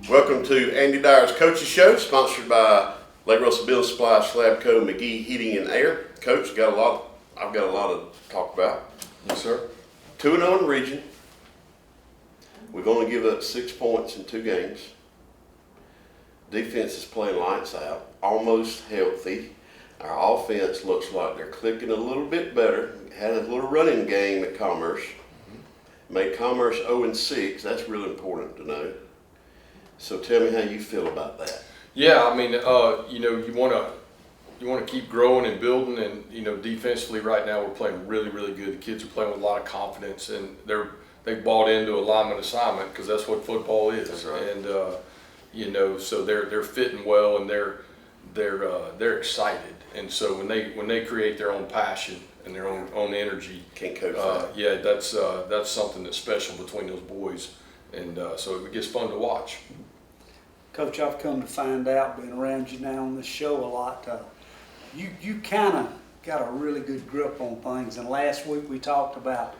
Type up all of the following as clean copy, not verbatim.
Welcome to Andy Dyer's Coaches Show, sponsored by Lake Russell Building Supply, Slabco, McGee Heating and Air. Coach, I've got a lot to talk about. Yes, sir. 2-0 in the region. We've only given up 6 points in 2 games. Defense is playing lights out, almost healthy. Our offense looks like they're clicking a little bit better. Had a little running game at Commerce. Made Commerce 0-6. That's really important to know. So tell me how you feel about that. Yeah, I mean, you want to keep growing and building, and defensively right now we're playing really, really good. The kids are playing with a lot of confidence, and they've bought into alignment assignment because that's what football is. That's right. And so they're fitting well, and they're excited. And so when they create their own passion and their own energy, Can't coach that. yeah, that's something that's special between those boys, and so it gets fun to watch. Coach, I've come to find out, being around you now on this show a lot, you kind of got a really good grip on things. And last week we talked about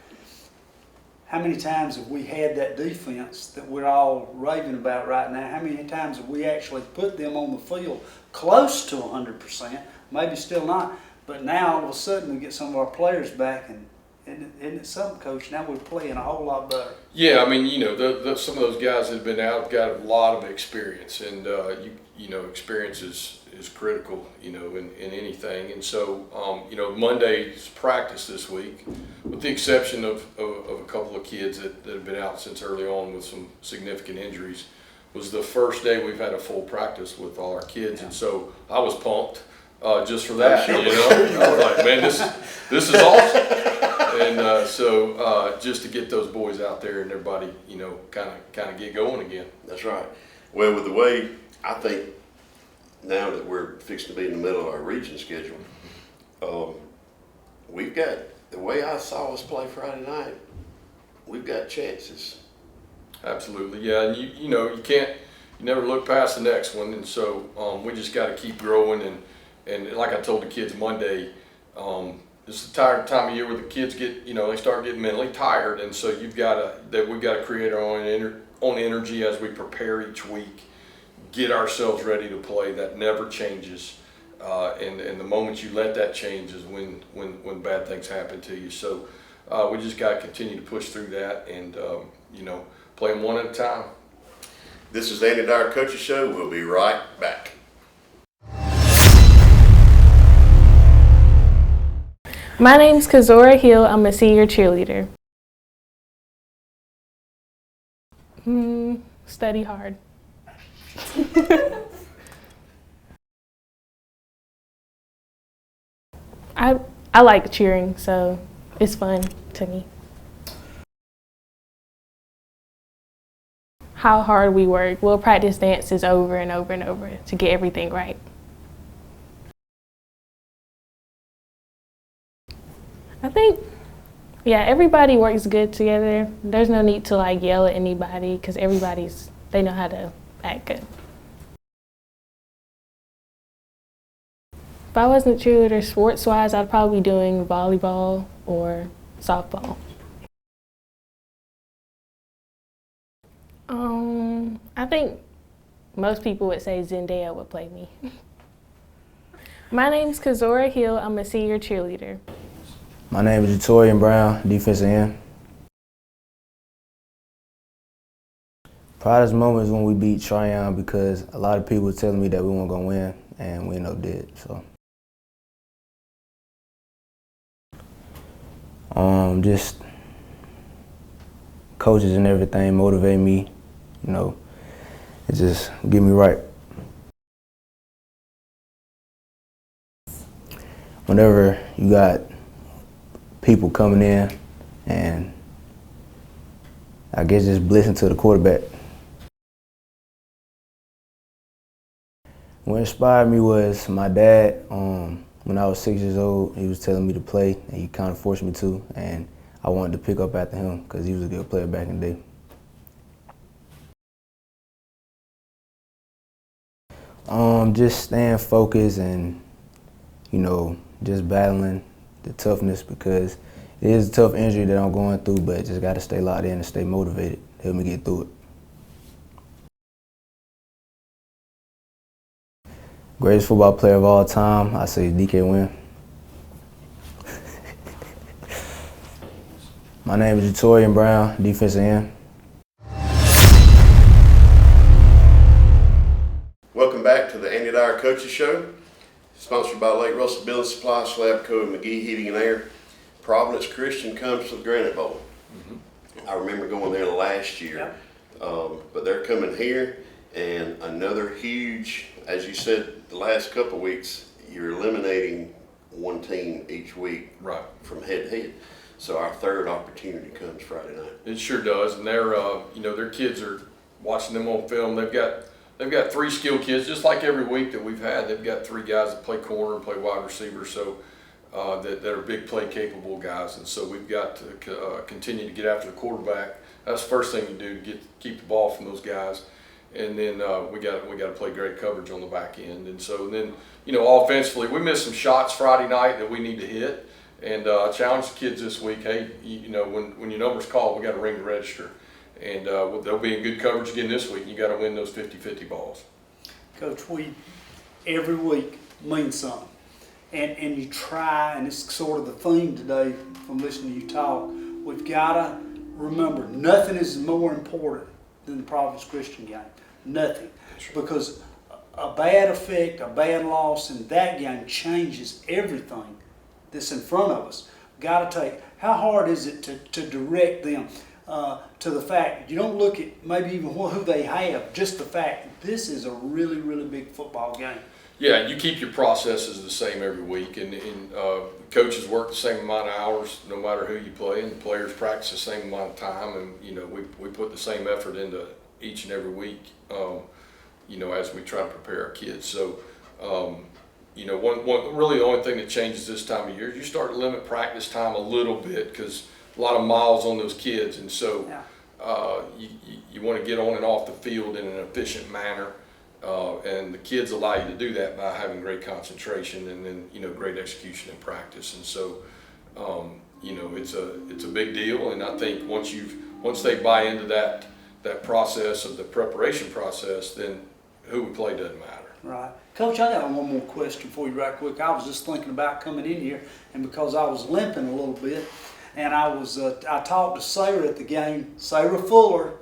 how many times have we had that defense that we're all raving about right now. How many times have we actually put them on the field close to 100%, maybe still not. But now all of a sudden we get some of our players back, and isn't it something, Coach? Now we're playing a whole lot better. Yeah, I mean, some of those guys that have been out have got a lot of experience, and experience is critical, in anything. And so, Monday's practice this week, with the exception of a couple of kids that have been out since early on with some significant injuries, was the first day we've had a full practice with all our kids, and so I was pumped just for that. I was like, man, this is awesome. And so just to get those boys out there and everybody, kind of get going again. That's right. Well, with the way I think now that we're fixing to be in the middle of our region schedule, we've got, the way I saw us play Friday night, we've got chances. Absolutely, yeah. And you never look past the next one, and so we just got to keep growing. And like I told the kids Monday, it's the tired time of year where the kids get, they start getting mentally tired, and so we've got to create our own energy as we prepare each week, get ourselves ready to play. That never changes, and the moment you let that change is when bad things happen to you. So we just got to continue to push through that, and play them one at a time. This is the Andy Dyer Coaches Show. We'll be right back. My name's Kazora Hill. I'm a senior cheerleader. Study hard. I like cheering, so it's fun to me. How hard we work. We'll practice dances over and over and over to get everything right. I think, everybody works good together. There's no need to yell at anybody because they know how to act good. If I wasn't a cheerleader sports-wise, I'd probably be doing volleyball or softball. I think most people would say Zendaya would play me. My name's Kazora Hill. I'm a senior cheerleader. My name is Jatorian Brown, defensive end. Proudest moment is when we beat Tryon because a lot of people were telling me that we weren't going to win, and we ended up dead. So, just coaches and everything motivate me, it just get me right. Whenever you got people coming in, and I guess just listen to the quarterback. What inspired me was my dad. When I was 6 years old, he was telling me to play, and he kind of forced me to, and I wanted to pick up after him because he was a good player back in the day. Just staying focused and, just battling the toughness because it is a tough injury that I'm going through, but just got to stay locked in and stay motivated. Help me get through it. Greatest football player of all time, I say DK Win. My name is Jatorian Brown, defensive end. Welcome back to the Andy Dyer Coaches Show, sponsored by Lake Russell Building Supply, Slabco, and McGee Heating and Air. Providence Christian comes to the Granite Bowl. I remember going there last year, but they're coming here, and another huge, as you said, the last couple of weeks, you're eliminating one team each week from head to head. So our third opportunity comes Friday night. It sure does, and they're their kids are watching them on film. They've got 3 skilled kids, just like every week that we've had. They've got 3 guys that play corner and play wide receiver, so that are big play capable guys. And so we've got to continue to get after the quarterback. That's the first thing you do to keep the ball from those guys. And then we got to play great coverage on the back end. And so then offensively, we missed some shots Friday night that we need to hit. And challenge the kids this week. Hey, when your number's called, we got to ring the register. And they'll be in good coverage again this week. You got to win those 50-50 balls. Coach, every week means something. And you try, and it's sort of the theme today from listening to you talk, we've got to remember nothing is more important than the Providence Christian game. Nothing. Because a bad effect, a bad loss in that game changes everything that's in front of us. Got to take, how hard is it to direct them to the fact, you don't look at maybe even who they have, just the fact that this is a really, really big football game. Yeah, you keep your processes the same every week, and coaches work the same amount of hours no matter who you play, and the players practice the same amount of time, and we put the same effort into each and every week, as we try to prepare our kids. So, really the only thing that changes this time of year is you start to limit practice time a little bit because a lot of miles on those kids, and so you want to get on and off the field in an efficient manner. And the kids allow you to do that by having great concentration and then great execution in practice. And so it's a big deal. And I think once they buy into that process of the preparation process, then who we play doesn't matter. Right. Coach, I got one more question for you right quick. I was just thinking about coming in here, and because I was limping a little bit, and I talked to Sarah at the game, Sarah Fuller,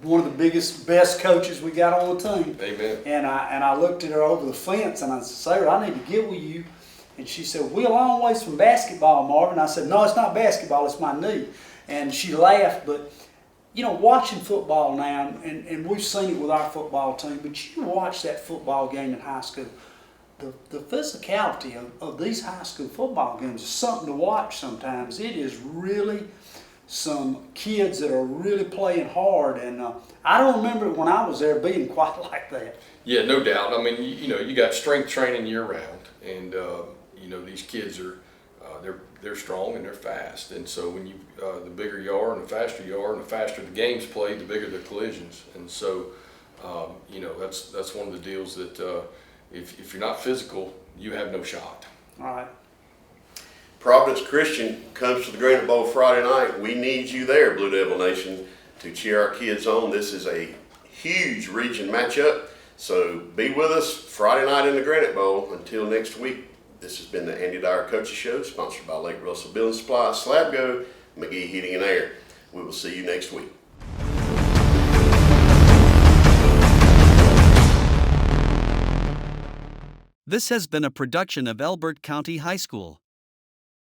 one of the best coaches we got on the team. Amen. And I looked at her over the fence, and I said, Sarah, I need to get with you. And she said, we're a long ways from basketball, Marvin. I said, no, it's not basketball, it's my knee. And she laughed, but watching football now, and we've seen it with our football team, but you watch that football game in high school, the physicality of these high school football games is something to watch sometimes. It is really some kids that are really playing hard, and I don't remember when I was there being quite like that. Yeah, no doubt. I mean, you got strength training year round, and these kids are they're strong and they're fast, and so when the bigger you are and the faster you are and the faster the game's played, the bigger the collisions, and so that's one of the deals that if you're not physical, you have no shot. All right. Providence Christian comes to the Granite Bowl Friday night. We need you there, Blue Devil Nation, to cheer our kids on. This is a huge region matchup, so be with us Friday night in the Granite Bowl. Until next week, this has been the Andy Dyer Coaches Show, sponsored by Lake Russell Building Supply, Slabco, McGee Heating and Air. We will see you next week. This has been a production of Elbert County High School.